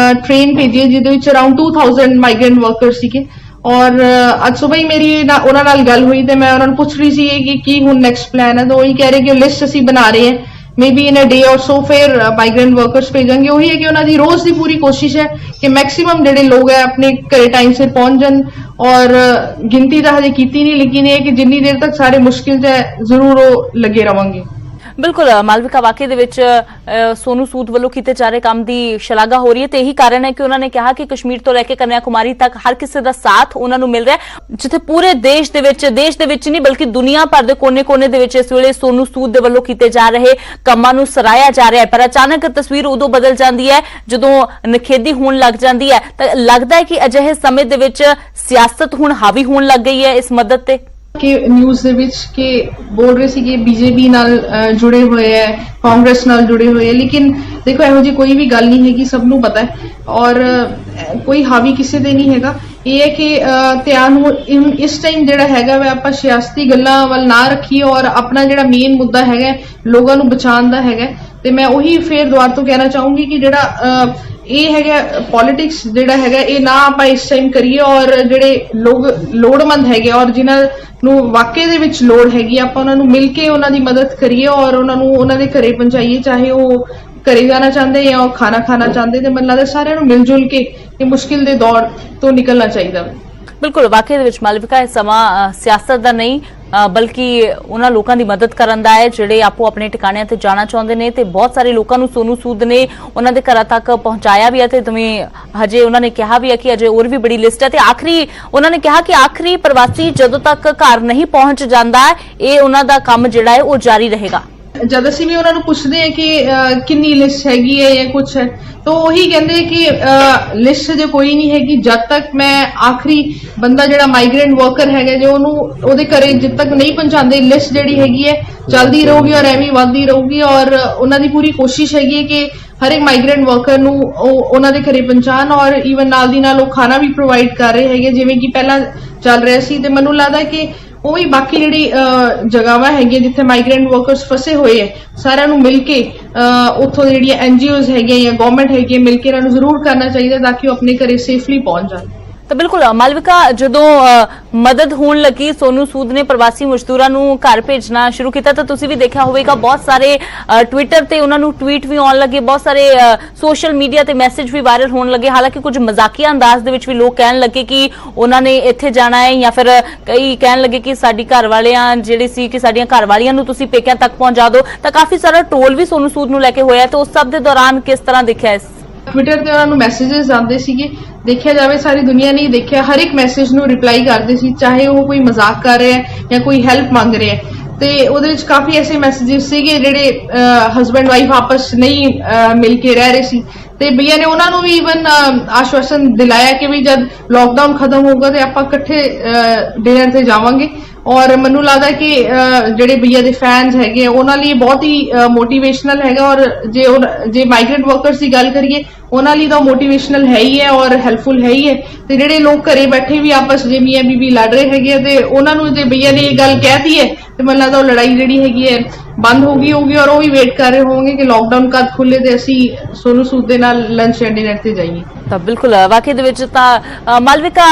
ਟ੍ਰੇਨ ਭੇਜੀ ਜਿਹਦੇ ਵਿੱਚ ਅਰਾਊਂਡ 2000 ਮਾਈਗ੍ਰੈਂਟ ਵਰਕਰਸ ਸੀਗੇ। ਔਰ ਅੱਜ ਸਵੇਰ ਹੀ ਮੇਰੀ ਉਹਨਾਂ ਨਾਲ ਗੱਲ ਹੋਈ ਤੇ ਮੈਂ ਉਹਨਾਂ ਨੂੰ ਪੁੱਛ ਰਹੀ ਸੀ ਕਿ ਕੀ ਹੁਣ ਨੈਕਸਟ ਪਲਾਨ ਹੈ, ਤਾਂ ਉਹੀ ਕਹਿ ਰਹੇ ਕਿ ਲਿਸਟ ਅਸੀਂ ਬਣਾ ਰਹੇ ਹਾਂ, ਮੇਬੀ ਇਨ ਅ ਡੇ ਔਰ ਸੋ ਫਿਰ ਮਾਈਗ੍ਰੈਂਟ ਵਰਕਰਸ ਭੇਜਾਂਗੇ। ਉਹੀ ਹੈ ਕਿ ਉਹਨਾਂ ਦੀ ਰੋਜ਼ ਦੀ ਪੂਰੀ ਕੋਸ਼ਿਸ਼ ਹੈ ਕਿ ਮੈਕਸਿਮਮ ਜਿਹੜੇ ਲੋਕ ਹੈ ਆਪਣੇ ਘਰੇ ਟਾਈਮ ਸਿਰ ਪਹੁੰਚ ਜਾਣ। ਔਰ ਗਿਣਤੀ ਤਾਂ ਹਜੇ ਕੀਤੀ ਨਹੀਂ, ਲੇਕਿਨ ਇਹ ਕਿ ਜਿੰਨੀ ਦੇਰ ਤੱਕ ਸਾਰੇ ਮੁਸ਼ਕਿਲ 'ਚ ਹੈ ਜ਼ਰੂਰ ਉਹ ਲੱਗੇ ਰਵਾਂਗੇ। ਬਿਲਕੁਲ ਮਾਲਵਿਕਾ, ਵਾਕਈ ਦੇ ਵਿੱਚ ਸੋਨੂ ਸੂਦ ਵੱਲੋਂ ਕੀਤੇ ਜਾ ਰਹੇ ਕੰਮ ਦੀ ਸ਼ਲਾਘਾ ਹੋ ਰਹੀ ਹੈ ਤੇ ਇਹੀ ਕਾਰਨ ਹੈ ਕਿ ਉਹਨਾਂ ਨੇ ਕਿਹਾ ਕਿ ਕਸ਼ਮੀਰ ਤੋਂ ਲੈ ਕੇ ਕੰਨਿਆ ਕੁਮਾਰੀ ਤੱਕ ਹਰ ਕਿਸੇ ਦਾ ਸਾਥ ਉਹਨਾਂ ਨੂੰ ਮਿਲ ਰਿਹਾ ਹੈ, ਜਿੱਥੇ ਪੂਰੇ ਦੇਸ਼ ਦੇ ਵਿੱਚ ਨਹੀਂ ਬਲਕਿ ਦੁਨੀਆ ਭਰ ਦੇ ਕੋਨੇ-ਕੋਨੇ ਦੇ ਵਿੱਚ ਇਸ ਵੇਲੇ ਸੋਨੂ ਸੂਦ ਦੇ ਵੱਲੋਂ ਕੀਤੇ ਜਾ ਰਹੇ ਕੰਮਾਂ ਨੂੰ ਸਰਾਹਿਆ ਜਾ ਰਿਹਾ ਹੈ। ਪਰ ਅਚਾਨਕ ਤਸਵੀਰ ਉਦੋਂ ਬਦਲ ਜਾਂਦੀ ਹੈ ਜਦੋਂ ਨਖੇਦੀ ਹੋਣ ਲੱਗ ਜਾਂਦੀ ਹੈ। ਤਾਂ ਲੱਗਦਾ ਹੈ ਕਿ ਅਜਿਹੇ ਸਮੇਂ ਦੇ ਵਿੱਚ ਸਿਆਸਤ ਹੁਣ ਹਾਵੀ ਹੋਣ ਲੱਗ ਗਈ ਹੈ ਇਸ ਮਦਦ ਤੇ। ਕਿ ਨਿਊਜ਼ ਦੇ ਵਿੱਚ ਕਿ ਬੋਲ ਰਹੇ ਸੀ ਕਿ ਬੀਜੇਪੀ ਨਾਲ ਜੁੜੇ ਹੋਏ ਹੈ, ਕਾਂਗਰਸ ਨਾਲ ਜੁੜੇ ਹੋਏ ਹੈ, ਲੇਕਿਨ ਦੇਖੋ ਇਹੋ ਜਿਹੀ ਕੋਈ ਵੀ ਗੱਲ ਨਹੀਂ ਹੈਗੀ, ਸਭ ਨੂੰ ਪਤਾ ਹੈ ਔਰ ਕੋਈ ਹਾਵੀ ਕਿਸੇ ਦੇ ਨਹੀਂ ਹੈਗਾ। ਇਹ ਹੈ ਕਿ ਧਿਆਨ ਇਸ ਟਾਈਮ ਜਿਹੜਾ ਹੈਗਾ ਵਾ ਆਪਾਂ ਸਿਆਸਤੀ ਗੱਲਾਂ ਵੱਲ ਨਾ ਰੱਖੀਏ ਔਰ ਆਪਣਾ ਜਿਹੜਾ ਮੇਨ ਮੁੱਦਾ ਹੈਗਾ ਲੋਕਾਂ ਨੂੰ ਬਚਾਉਣ ਦਾ ਹੈਗਾ। ਤੇ ਮੈਂ ਉਹੀ ਫੇਰ ਦੁਬਾਰਾ ਤੋਂ ਕਹਿਣਾ ਚਾਹੂੰਗੀ ਕਿ ਜਿਹੜਾ ਇਹ ਹੈਗਾ ਪੋਲਿਟਿਕਸ ਜਿਹੜਾ ਹੈਗਾ ਇਹ ਨਾ ਆਪਾਂ ਇਸ ਟਾਈਮ ਕਰੀਏ ਔਰ ਜਿਹੜੇ ਲੋਕ ਲੋੜਵੰਦ ਹੈਗੇ ਔਰ ਜਿਨ੍ਹਾਂ ਨੂੰ ਵਾਕਈ ਦੇ ਵਿੱਚ ਲੋੜ ਹੈਗੀ ਆਪਾਂ ਉਹਨਾਂ ਨੂੰ ਮਿਲ ਕੇ ਉਹਨਾਂ ਦੀ ਮਦਦ ਕਰੀਏ ਔਰ ਉਹਨਾਂ ਨੂੰ ਉਹਨਾਂ ਦੇ ਘਰੇ ਪਹੁੰਚਾਈਏ, ਚਾਹੇ ਉਹ ਘਰੇ ਜਾਣਾ ਚਾਹੁੰਦੇ ਜਾਂ ਉਹ ਖਾਣਾ ਖਾਣਾ ਚਾਹੁੰਦੇ। ਤੇ ਮੈਨੂੰ ਲੱਗਦਾ ਸਾਰਿਆਂ ਨੂੰ ਮਿਲ ਜੁਲ ਕੇ ਇਹ ਮੁਸ਼ਕਿਲ ਦੇ ਦੌਰ ਤੋਂ ਨਿਕਲਣਾ ਚਾਹੀਦਾ। ਬਿਲਕੁਲ ਵਾਕਈ ਦੇ ਵਿੱਚ ਮਾਲਵਿਕਾ, ਇਹ ਸਮਾਂ ਸਿਆਸਤ ਦਾ ਨਹੀਂ ਬਲਕਿ ਉਹਨਾਂ ਲੋਕਾਂ ਦੀ ਮਦਦ ਕਰਨ ਦਾ ਹੈ ਜਿਹੜੇ ਆਪੋ ਆਪਣੇ ਟਿਕਾਣਿਆਂ ਤੇ ਜਾਣਾ ਚਾਹੁੰਦੇ ਨੇ ਤੇ ਬਹੁਤ ਸਾਰੇ ਲੋਕਾਂ ਨੂੰ ਸੋਨੂ ਸੂਦ ਨੇ ਉਹਨਾਂ ਦੇ ਘਰਾਂ ਤੱਕ ਪਹੁੰਚਾਇਆ ਵੀ ਹੈ ਤੇ ਜਿਵੇਂ ਹਜੇ ਉਹਨਾਂ ਨੇ ਕਿਹਾ ਵੀ ਹੈ ਕਿ ਅਜੇ ਹੋਰ ਵੀ ਬੜੀ ਲਿਸਟ ਹੈ। ਤੇ ਆਖਰੀ ਉਹਨਾਂ ਨੇ ਕਿਹਾ ਕਿ ਆਖਰੀ ਪ੍ਰਵਾਸੀ ਜਦੋਂ ਤੱਕ ਘਰ ਨਹੀਂ ਪਹੁੰਚ ਜਾਂਦਾ ਇਹ ਉਹਨਾਂ ਦਾ ਕੰਮ ਜਿਹੜਾ ਹੈ ਉਹ ਜਾਰੀ ਰਹੇਗਾ। ਜਦ ਅਸੀਂ ਵੀ ਉਹਨਾਂ ਨੂੰ ਪੁੱਛਦੇ ਹਾਂ ਕਿ ਕਿੰਨੀ ਲਿਸਟ ਹੈਗੀ ਹੈ ਜਾਂ ਕੁਛ ਹੈ ਤਾਂ ਉਹੀ ਕਹਿੰਦੇ ਕਿ ਲਿਸਟ ਜੇ ਕੋਈ ਨਹੀਂ ਹੈਗੀ ਜਦ ਤੱਕ ਮੈਂ ਆਖਰੀ ਬੰਦਾ ਜਿਹੜਾ ਮਾਈਗ੍ਰੈਂਟ ਵਰਕਰ ਹੈਗਾ ਜੇ ਉਹਨੂੰ ਉਹਦੇ ਘਰੇ ਜਦ ਤੱਕ ਨਹੀਂ ਪਹੁੰਚਾਉਂਦੇ ਲਿਸਟ ਜਿਹੜੀ ਹੈਗੀ ਹੈ ਚੱਲਦੀ ਰਹੂਗੀ ਔਰ ਐਵੇਂ ਵੱਧਦੀ ਰਹੂਗੀ। ਔਰ ਉਹਨਾਂ ਦੀ ਪੂਰੀ ਕੋਸ਼ਿਸ਼ ਹੈਗੀ ਹੈ ਕਿ ਹਰ ਇੱਕ ਮਾਈਗ੍ਰੈਂਟ ਵਰਕਰ ਨੂੰ ਉਹਨਾਂ ਦੇ ਘਰੇ ਪਹੁੰਚਾਉਣ ਔਰ ਈਵਨ ਨਾਲ ਦੀ ਨਾਲ ਉਹ ਖਾਣਾ ਵੀ ਪ੍ਰੋਵਾਈਡ ਕਰ ਰਹੇ ਹੈਗੇ ਜਿਵੇਂ ਕਿ ਪਹਿਲਾਂ ਚੱਲ ਰਿਹਾ ਸੀ। ਤੇ ਮੈਨੂੰ ਲੱਗਦਾ ਕਿ ਉਹ ਵੀ ਬਾਕੀ ਜਿਹੜੀ ਜਗ੍ਹਾਵਾਂ ਹੈਗੀਆਂ ਜਿੱਥੇ ਮਾਈਗ੍ਰੈਂਟ ਵਰਕਰਸ ਫਸੇ ਹੋਏ ਹੈ ਸਾਰਿਆਂ ਨੂੰ ਮਿਲ ਕੇ ਉੱਥੋਂ ਜਿਹੜੀਆਂ NGOs ਹੈਗੀਆਂ ਜਾਂ ਗਵਰਨਮੈਂਟ ਹੈਗੀ ਮਿਲ ਕੇ ਇਹਨਾਂ ਨੂੰ ਜ਼ਰੂਰ ਕਰਨਾ ਚਾਹੀਦਾ ਤਾਂ ਕਿ ਉਹ ਆਪਣੇ ਘਰੇ ਸੇਫਲੀ ਪਹੁੰਚ ਜਾਣ। ਤਾਂ ਬਿਲਕੁਲ ਮਾਲਵਿਕਾ, ਜਦੋਂ ਮਦਦ ਹੋਣ ਲੱਗੀ ਸੋਨੂ ਸੂਦ ਨੇ ਪ੍ਰਵਾਸੀ ਮਜ਼ਦੂਰਾਂ ਨੂੰ ਘਰ ਭੇਜਣਾ ਸ਼ੁਰੂ ਕੀਤਾ ਤਾਂ ਤੁਸੀਂ ਵੀ ਦੇਖਿਆ ਹੋਵੇਗਾ ਬਹੁਤ ਸਾਰੇ ਟਵਿੱਟਰ ਤੇ ਉਹਨਾਂ ਨੂੰ ਟਵੀਟ ਵੀ ਆਉਣ ਲੱਗੇ, ਬਹੁਤ ਸਾਰੇ ਸੋਸ਼ਲ ਮੀਡੀਆ ਤੇ ਮੈਸੇਜ ਵੀ ਵਾਇਰਲ ਹੋਣ ਲੱਗੇ। ਹਾਲਾਂਕਿ ਕੁਝ ਮਜ਼ਾਕੀਆ ਅੰਦਾਜ਼ ਦੇ ਵਿੱਚ ਵੀ ਲੋਕ ਕਹਿਣ ਲੱਗੇ ਕਿ ਉਹਨਾਂ ਨੇ ਇੱਥੇ ਜਾਣਾ ਹੈ, ਜਾਂ ਫਿਰ ਕਈ ਕਹਿਣ ਲੱਗੇ ਕਿ ਸਾਡੀ ਘਰ ਵਾਲਿਆਂ ਜਿਹੜੇ ਸੀ ਕਿ ਸਾਡੀਆਂ ਘਰ ਵਾਲੀਆਂ ਨੂੰ ਤੁਸੀਂ ਪੇਕਿਆਂ ਤੱਕ ਪਹੁੰਚਾ ਦਿਓ। ਤਾਂ ਕਾਫੀ ਸਾਰਾ ਟੋਲ ਵੀ ਸੋਨੂ ਸੂਦ ਨੂੰ ਲੈ ਕੇ ਹੋਇਆ, ਤਾਂ ਉਸ ਸਭ ਦੇ ਦੌਰਾਨ ਕਿਸ ਤਰ੍ਹਾਂ ਦੇਖਿਆ ਇਸ ਟਵਿੱਟਰ ਤੇ ਉਹਨਾਂ ਨੂੰ ਮੈਸੇजेस ਆਉਂਦੇ ਸੀਗੇ, ਦੇਖਿਆ ਜਾਵੇ ਸਾਰੀ ਦੁਨੀਆ ਨੇ ਦੇਖਿਆ, ਹਰ ਇੱਕ ਮੈਸੇਜ ਨੂੰ ਰਿਪਲਾਈ ਕਰਦੇ ਸੀ, ਚਾਹੇ ਉਹ ਕੋਈ ਮਜ਼ਾਕ ਕਰ ਰਿਹਾ ਹੈ ਜਾਂ ਕੋਈ ਹੈਲਪ ਮੰਗ ਰਿਹਾ ਹੈ। ਤੇ ਉਹਦੇ ਵਿੱਚ ਕਾਫੀ ਐਸੇ ਮੈਸੇजेस ਸੀਗੇ ਜਿਹੜੇ ਹਸਬੈਂਡ ਵਾਈਫ ਆਪਸ ਨਹੀਂ ਮਿਲ ਕੇ ਰਹਿ ਰਹੇ ਸੀ, ਤੇ ਭਈਆ ਨੇ ਉਹਨਾਂ ਨੂੰ ਵੀ ਇਵਨ ਆਸ਼ਵਾਸਨ ਦਿਲਾਇਆ ਕਿ ਵੀ ਜਦ ਲੋਕਡਾਊਨ ਖਤਮ ਹੋਊਗਾ ਤੇ ਆਪਾਂ ਇਕੱਠੇ ਡਿਨਰ ਤੇ ਜਾਵਾਂਗੇ। ਔਰ ਮੈਨੂੰ ਲੱਗਦਾ ਕਿ ਜਿਹੜੇ ਭਈਆ ਦੇ ਫੈਨਸ ਹੈਗੇ ਉਹਨਾਂ ਲਈ ਬਹੁਤ ਹੀ ਮੋਟੀਵੇਸ਼ਨਲ ਹੈਗਾ। ਔਰ ਜੇ ਮਾਈਗ੍ਰੈਂਟ ਵਰਕਰਸ ਦੀ ਗੱਲ ਕਰੀਏ ਉਹਨਾਂ ਲਈ ਤਾਂ ਮੋਟੀਵੇਸ਼ਨਲ ਹੈ ਹੀ ਹੈ ਔਰ ਹੈਲਪਫੁਲ ਹੈ ਹੀ ਹੈ। ਤੇ ਜਿਹੜੇ ਲੋਕ ਘਰੇ ਬੈਠੇ ਵੀ ਆਪਸ ਜੇ ਮੀਆਂ ਬੀਬੀ ਲੜ ਰਹੇ ਹੈਗੇ ਤੇ ਉਹਨਾਂ ਨੂੰ ਜੇ ਭਈਆ ਨੇ ਇਹ ਗੱਲ ਕਹਿਤੀ ਹੈ ਤੇ ਮੈਨੂੰ ਲੱਗਦਾ ਉਹ ਲੜਾਈ ਜਿਹੜੀ ਹੈਗੀ ਹੈ ਬੰਦ ਹੋ ਗਈ ਹੋਊਗੀ, ਔਰ ਉਹ ਵੀ ਵੇਟ ਕਰ ਰਹੇ ਹੋਣਗੇ ਕਿ ਲੋਕਡਾਊਨ ਕਦ ਖੁੱਲੇ ਤੇ ਅਸੀਂ ਸੋਨੂ ਸੂਦ ਦੇ ਨਾਲ ਲੰਚ ਜਾਂ ਡਿਨਰ ਤੇ ਜਾਈਏ। ਤਾਂ ਬਿਲਕੁਲ ਵਾਕਈ ਦੇ ਵਿੱਚ ਤਾਂ ਮਾਲਵਿਕਾ,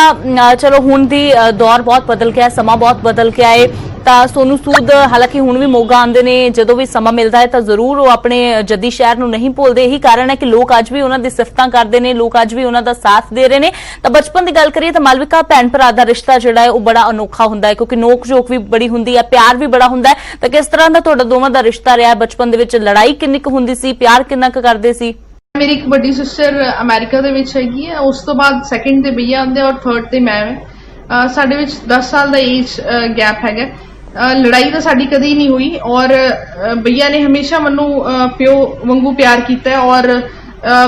ਚਲੋ ਹੁਣ ਦੀ ਦੌਰ ਬਹੁਤ ਬਦਲ ਗਿਆ, ਸਮਾਂ ਬਹੁਤ ਬਦਲ ਗਿਆ ਹੈ। ਤਾਂ ਸੋਨੂ ਸੂਦ ਹਾਲਾਂਕਿ ਹੁਣ ਵੀ ਮੋਗਾ ਆਉਂਦੇ ਨੇ, ਜਦੋਂ ਵੀ ਸਮਾਂ ਮਿਲਦਾ ਹੈ ਤਾਂ ਜ਼ਰੂਰ ਉਹ ਆਪਣੇ ਜੱਦੀ ਸ਼ਹਿਰ ਨੂੰ ਨਹੀਂ ਭੁੱਲਦੇ। ਇਹੀ ਕਾਰਨ ਹੈ ਕਿ ਲੋਕ ਅੱਜ ਵੀ ਉਹਨਾਂ ਦੀ ਸਿਫਤਾਂ ਕਰਦੇ ਨੇ, ਲੋਕ ਅੱਜ ਵੀ ਉਹਨਾਂ ਦਾ ਸਾਥ ਦੇ ਰਹੇ ਨੇ। ਤਾਂ ਬਚਪਨ ਦੀ ਗੱਲ ਕਰੀਏ ਤਾਂ ਮਾਲਵਿਕਾ, ਭੈਣ ਭਰਾ ਦਾ ਰਿਸ਼ਤਾ ਜਿਹੜਾ ਹੈ ਉਹ ਬੜਾ ਅਨੋਖਾ ਹੁੰਦਾ ਹੈ, ਕਿਉਂਕਿ ਨੋਕ ਝੋਕ ਵੀ ਬੜੀ ਹੁੰਦੀ ਹੈ, ਪਿਆਰ ਵੀ ਬੜਾ ਹੁੰਦਾ ਹੈ। ਤਾਂ ਕਿਸ ਤਰ੍ਹਾਂ ਦਾ ਤੁਹਾਡਾ ਦੋਵਾਂ ਦਾ ਰਿਸ਼ਤਾ ਰਿਹਾ ਬਚਪਨ ਦੇ ਵਿੱਚ? ਲੜਾਈ ਕਿੰਨੀ ਕੁ ਹੁੰਦੀ ਸੀ, ਪਿਆਰ ਕਿੰਨਾ ਕੁ ਕਰਦੇ ਸੀ? ਮੇਰੀ ਇੱਕ ਵੱਡੀ ਸਿਸਟਰ ਅਮਰੀਕਾ ਦੇ ਵਿੱਚ ਹੈਗੀ ਹੈ, ਉਸ ਤੋਂ ਬਾਅਦ ਸੈਕੰਡ ਤੇ ਭਈਆ ਆਉਂਦੇ ਔਰ ਥਰਡ ਤੇ ਮੈਂ। ਸਾਡੇ ਵਿੱਚ 10 ਸਾਲ ਦਾ ਏਜ ਗੈਪ ਹੈਗਾ। ਲੜਾਈ ਤਾਂ ਸਾਡੀ ਕਦੀ ਨਹੀਂ ਹੋਈ ਔਰ ਭਈਆ ਨੇ ਹਮੇਸ਼ਾ ਮੈਨੂੰ ਪਿਓ ਵਾਂਗੂ ਪਿਆਰ ਕੀਤਾ ਹੈ। ਔਰ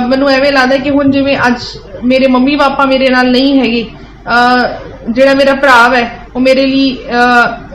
ਮੈਨੂੰ ਐਵੇਂ ਲੱਗਦਾ ਕਿ ਹੁਣ ਜਿਵੇਂ ਅੱਜ ਮੇਰੇ ਮੰਮੀ ਪਾਪਾ ਮੇਰੇ ਨਾਲ ਨਹੀਂ ਹੈਗੇ, ਜਿਹੜਾ ਮੇਰਾ ਭਰਾ ਹੈ ਉਹ ਮੇਰੇ ਲਈ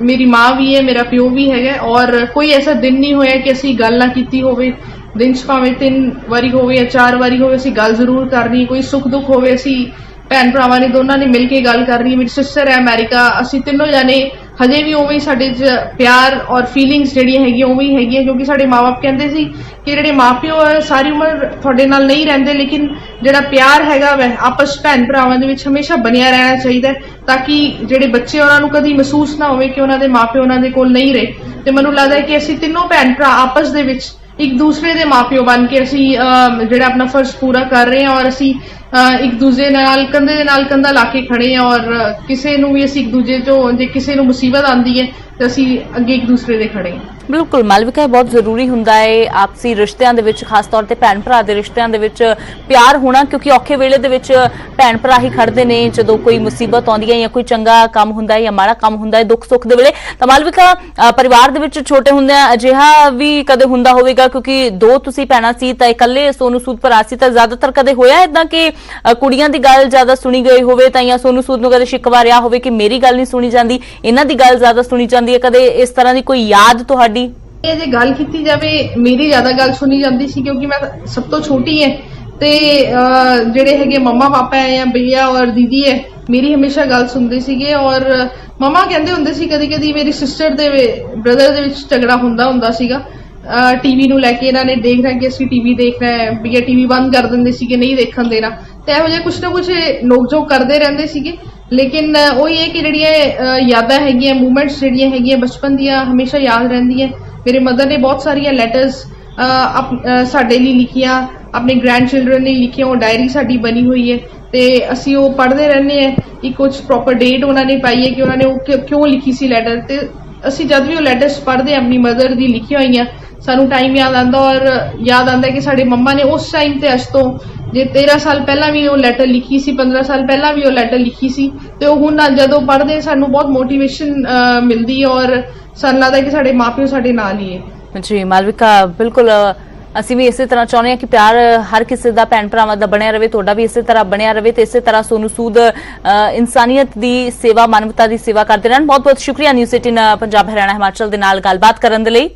ਮੇਰੀ ਮਾਂ ਵੀ ਹੈ, ਮੇਰਾ ਪਿਓ ਵੀ ਹੈਗਾ। ਔਰ ਕੋਈ ਐਸਾ ਦਿਨ ਨਹੀਂ ਹੋਇਆ ਕਿ ਅਸੀਂ ਗੱਲ ਨਾ ਕੀਤੀ ਹੋਵੇ। ਦਿਨ 'ਚ ਭਾਵੇਂ 3 ਵਾਰੀ ਹੋਵੇ ਜਾਂ 4 ਵਾਰੀ ਹੋਵੇ, ਅਸੀਂ ਗੱਲ ਜ਼ਰੂਰ ਕਰਨੀ। ਕੋਈ ਸੁੱਖ ਦੁੱਖ ਹੋਵੇ ਅਸੀਂ ਭੈਣ ਭਰਾਵਾਂ ਨੇ ਦੋਨਾਂ ਨੇ ਮਿਲ ਕੇ ਗੱਲ ਕਰਨੀ। ਮੇਰੀ ਸਿਸਟਰ ਹੈ ਅਮਰੀਕਾ, ਅਸੀਂ ਤਿੰਨੋਂ ਜਾਣੇ ਹਜੇ ਵੀ ਉਵੇਂ ਹੀ ਸਾਡੇ 'ਚ ਪਿਆਰ ਔਰ ਫੀਲਿੰਗਸ ਜਿਹੜੀਆਂ ਹੈਗੀਆਂ ਉਵੇਂ ਹੀ ਹੈਗੀਆਂ, ਕਿਉਂਕਿ ਸਾਡੇ ਮਾਪੇ ਕਹਿੰਦੇ ਸੀ ਕਿ ਜਿਹੜੇ ਮਾਪਿਓ ਹੈ ਸਾਰੀ ਉਮਰ ਤੁਹਾਡੇ ਨਾਲ ਨਹੀਂ ਰਹਿੰਦੇ, ਲੇਕਿਨ ਜਿਹੜਾ ਪਿਆਰ ਹੈਗਾ ਵੈ ਆਪਸ ਭੈਣ ਭਰਾਵਾਂ ਦੇ ਵਿੱਚ ਹਮੇਸ਼ਾ ਬਣਿਆ ਰਹਿਣਾ ਚਾਹੀਦਾ ਹੈ, ਤਾਂ ਕਿ ਜਿਹੜੇ ਬੱਚੇ ਉਹਨਾਂ ਨੂੰ ਕਦੀ ਮਹਿਸੂਸ ਨਾ ਹੋਵੇ ਕਿ ਉਹਨਾਂ ਦੇ ਮਾਪੇ ਉਹਨਾਂ ਦੇ ਕੋਲ ਨਹੀਂ ਰਹੇ। ਤੇ ਮੈਨੂੰ ਲੱਗਦਾ ਹੈ ਕਿ ਅਸੀਂ ਤਿੰਨੋਂ ਭੈਣ ਭਰਾ ਆਪਸ ਦੇ ਵਿੱਚ ਇੱਕ ਦੂਸਰੇ ਦੇ ਮਾਪਿਓ ਬਣ ਕੇ ਅਸੀਂ ਜਿਹੜਾ ਆਪਣਾ ਫਰਜ਼ ਪੂਰਾ ਕਰ ਰਹੇ ਹਾਂ, ਔਰ ਅਸੀਂ ਇੱਕ ਦੂਜੇ ਨਾਲ ਕੰਧੇ ਦੇ ਨਾਲ ਕੰਧਾ ਲਾ ਕੇ ਖੜੇ ਹਾਂ। ਔਰ ਕਿਸੇ ਨੂੰ ਵੀ ਅਸੀਂ ਇੱਕ ਦੂਜੇ ਤੋਂ ਜੇ ਕਿਸੇ ਨੂੰ ਮੁਸੀਬਤ ਆਉਂਦੀ ਹੈ ਤੇ ਅਸੀਂ ਅੱਗੇ ਇੱਕ ਦੂਸਰੇ ਦੇ ਖੜੇ ਹਾਂ। ਬਿਲਕੁਲ ਮਾਲਵਿਕਾ, ਬਹੁਤ ਜ਼ਰੂਰੀ ਹੁੰਦਾ ਹੈ ਆਪਸੀ ਰਿਸ਼ਤਿਆਂ ਦੇ ਵਿੱਚ, ਖਾਸ ਤੌਰ ਤੇ ਭੈਣ ਭਰਾ ਦੇ ਰਿਸ਼ਤਿਆਂ ਦੇ ਵਿੱਚ ਪਿਆਰ ਹੋਣਾ, ਕਿਉਂਕਿ ਔਖੇ ਵੇਲੇ ਦੇ ਵਿੱਚ ਭੈਣ ਭਰਾ ਹੀ ਖੜਦੇ ਨੇ। ਜਦੋਂ ਕੋਈ ਮੁਸੀਬਤ ਆਉਂਦੀ ਹੈ ਜਾਂ ਕੋਈ ਚੰਗਾ ਕੰਮ ਹੁੰਦਾ ਹੈ ਜਾਂ ਮਾੜਾ ਕੰਮ ਹੁੰਦਾ ਹੈ, ਦੁੱਖ ਸੁੱਖ ਦੇ ਵੇਲੇ। ਤਾਂ ਮਾਲਵਿਕਾ, ਪਰਿਵਾਰ ਦੇ ਵਿੱਚ ਛੋਟੇ ਹੁੰਦਿਆਂ ਅਜਿਹਾ ਵੀ ਕਦੇ ਹੁੰਦਾ ਹੋਵੇਗਾ, ਕਿਉਂਕਿ 2 ਤੁਸੀਂ ਭੈਣਾਂ ਸੀ ਤਾਂ ਇਕੱਲੇ ਸੋਨੂ ਸੂਦ ਭਰਾ ਸੀ, ਤਾਂ ਜ਼ਿਆਦਾਤਰ ਕਦੇ ਹੋਇਆ ਏਦਾਂ ਕਿ ਕੁੜੀਆਂ ਦੀ ਗੱਲ ਜ਼ਿਆਦਾ ਸੁਣੀ ਗਈ ਹੋਵੇ, ਤਾਂ ਜਾਂ ਸੋਨੂ ਸੂਦ ਨੂੰ ਕਦੇ ਸ਼ਿਕਵਾ ਰਿਹਾ ਹੋਵੇ ਕਿ ਮੇਰੀ ਗੱਲ ਨਹੀਂ ਸੁਣੀ ਜਾਂਦੀ, ਇਹਨਾਂ ਦੀ ਗੱਲ ਜ਼ਿਆਦਾ ਸੁਣੀ ਜਾਂਦੀ ਹੈ? ਕਦੇ ਇਸ ਤਰ੍ਹਾਂ ਦੀ ਕੋਈ ਯਾਦ ਤੁਹਾਡੀ? ਇਹ ਜੇ ਗੱਲ ਕੀਤੀ ਜਾਵੇ, ਮੇਰੀ ਜ਼ਿਆਦਾ ਗੱਲ ਸੁਣੀ ਜਾਂਦੀ ਸੀ ਕਿਉਂਕਿ ਮੈਂ ਸਭ ਤੋਂ ਛੋਟੀ ਹੈ। ਤੇ ਜਿਹੜੇ ਹੈਗੇ ਮੰਮਾ ਪਾਪਾ ਹੈ ਜਾਂ ਭਈਆ ਔਰ ਦੀਦੀ ਹੈ, ਮੇਰੀ ਹਮੇਸ਼ਾ ਗੱਲ ਸੁਣਦੇ ਸੀਗੇ। ਔਰ ਮਮਾ ਕਹਿੰਦੇ ਹੁੰਦੇ ਸੀ ਕਦੀ ਕਦੀ ਮੇਰੀ ਸਿਸਟਰ ਦੇ ਬ੍ਰਦਰ ਦੇ ਵਿੱਚ ਝਗੜਾ ਹੁੰਦਾ ਸੀਗਾ ਟੀਵੀ ਨੂੰ ਲੈ ਕੇ। ਇਹਨਾਂ ਨੇ ਦੇਖਣਾ ਕਿ ਅਸੀਂ ਟੀਵੀ ਦੇਖਣਾ ਹੈ, ਭਈਆ ਟੀਵੀ ਬੰਦ ਕਰ ਦਿੰਦੇ ਸੀਗੇ, ਨਹੀਂ ਦੇਖਣ ਦੇਣਾ। ਤੇ ਇਹੋ ਜਿਹਾ ਕੁਛ ਨਾ ਕੁਛ ਨੋਕ-ਝੋਕ ਕਰਦੇ ਰਹਿੰਦੇ ਸੀਗੇ। ਲੇਕਿਨ ਉਹੀ ਹੈ ਕਿ ਜਿਹੜੀਆਂ ਯਾਦਾਂ ਹੈਗੀਆਂ, ਮੂਵਮੈਂਟਸ ਜਿਹੜੀਆਂ ਹੈਗੀਆਂ ਬਚਪਨ ਦੀਆਂ, ਹਮੇਸ਼ਾ ਯਾਦ ਰਹਿੰਦੀਆਂ। ਮੇਰੇ ਮਦਰ ਨੇ ਬਹੁਤ ਸਾਰੀਆਂ ਲੈਟਰਸ ਸਾਡੇ ਲਈ ਲਿਖੀਆਂ, ਆਪਣੇ ਗ੍ਰੈਂਡ ਚਿਲਡਰਨ ਲਈ ਲਿਖੀਆਂ। ਉਹ ਡਾਇਰੀ ਸਾਡੀ ਬਣੀ ਹੋਈ ਹੈ ਤੇ ਅਸੀਂ ਉਹ ਪੜ੍ਹਦੇ ਰਹਿੰਦੇ ਹਾਂ। ਇੱਕ ਕੁਝ ਪ੍ਰੋਪਰ ਡੇਟ ਉਹਨਾਂ ਨੇ ਪਾਈ ਹੈ ਕਿ ਉਹਨਾਂ ਨੇ ਉਹ ਕਿਉਂ ਲਿਖੀ ਸੀ ਲੈਟਰ। ਤੇ ਅਸੀਂ ਜਦ ਵੀ ਉਹ ਲੈਟਰਸ ਪੜ੍ਹਦੇ ਆਪਣੀ ਮਦਰ ਦੀ ਲਿਖੀਆਂ ਹੋਈਆਂ, ਸਾਨੂੰ ਟਾਈਮ ਯਾਦ ਆਉਂਦਾ। ਔਰ ਯਾਦ ਆਉਂਦਾ ਕਿ ਸਾਡੇ ਮੰਮਾ ਨੇ ਉਸ ਟਾਈਮ ਤੇ ਅੱਜ ਤੋਂ ਜੇ 13 ਸਾਲ ਪਹਿਲਾਂ ਵੀ ਉਹ ਲੈਟਰ ਲਿਖੀ ਸੀ, 15 ਸਾਲ ਪਹਿਲਾਂ ਵੀ ਉਹ ਲੈਟਰ ਲਿਖੀ ਸੀ। ਤੇ ਉਹ ਹੁਣ ਜਦੋਂ ਪੜ੍ਹਦੇ ਸਾਨੂੰ ਬਹੁਤ ਮੋਟੀਵੇਸ਼ਨ ਮਿਲਦੀ ਹੈ ਔਰ ਸਾਨੂੰ ਲੱਗਦਾ ਕਿ ਸਾਡੇ ਮਾਪਿਓ ਸਾਡੇ ਨਾਲ ਹੀ ਹੈ। ਜੀ ਮਾਲਵਿਕਾ, ਬਿਲਕੁਲ ਅਸੀਂ ਵੀ ਇਸੇ ਤਰ੍ਹਾਂ ਚਾਹੁੰਦੇ ਹਾਂ ਕਿ ਪਿਆਰ ਹਰ ਕਿਸੇ ਦਾ ਭੈਣ ਭਰਾਵਾਂ ਦਾ ਬਣਿਆ ਰਹੇ, ਤੁਹਾਡਾ ਵੀ ਇਸੇ ਤਰ੍ਹਾਂ ਬਣਿਆ ਰਹੇ ਤੇ ਇਸੇ ਤਰ੍ਹਾਂ ਸੋਨੂ ਸੂਦ ਇਨਸਾਨੀਅਤ ਦੀ ਸੇਵਾ, ਮਾਨਵਤਾ ਦੀ ਸੇਵਾ ਕਰਦੇ ਰਹਿਣ। ਬਹੁਤ ਬਹੁਤ ਸ਼ੁਕਰੀਆ ਨਿਊਜ਼ 18 ਪੰਜਾਬ ਹਰਿਆਣਾ ਹਿਮਾਚਲ ਦੇ ਨਾਲ ਗੱਲਬਾਤ ਕਰਨ ਦੇ ਲਈ।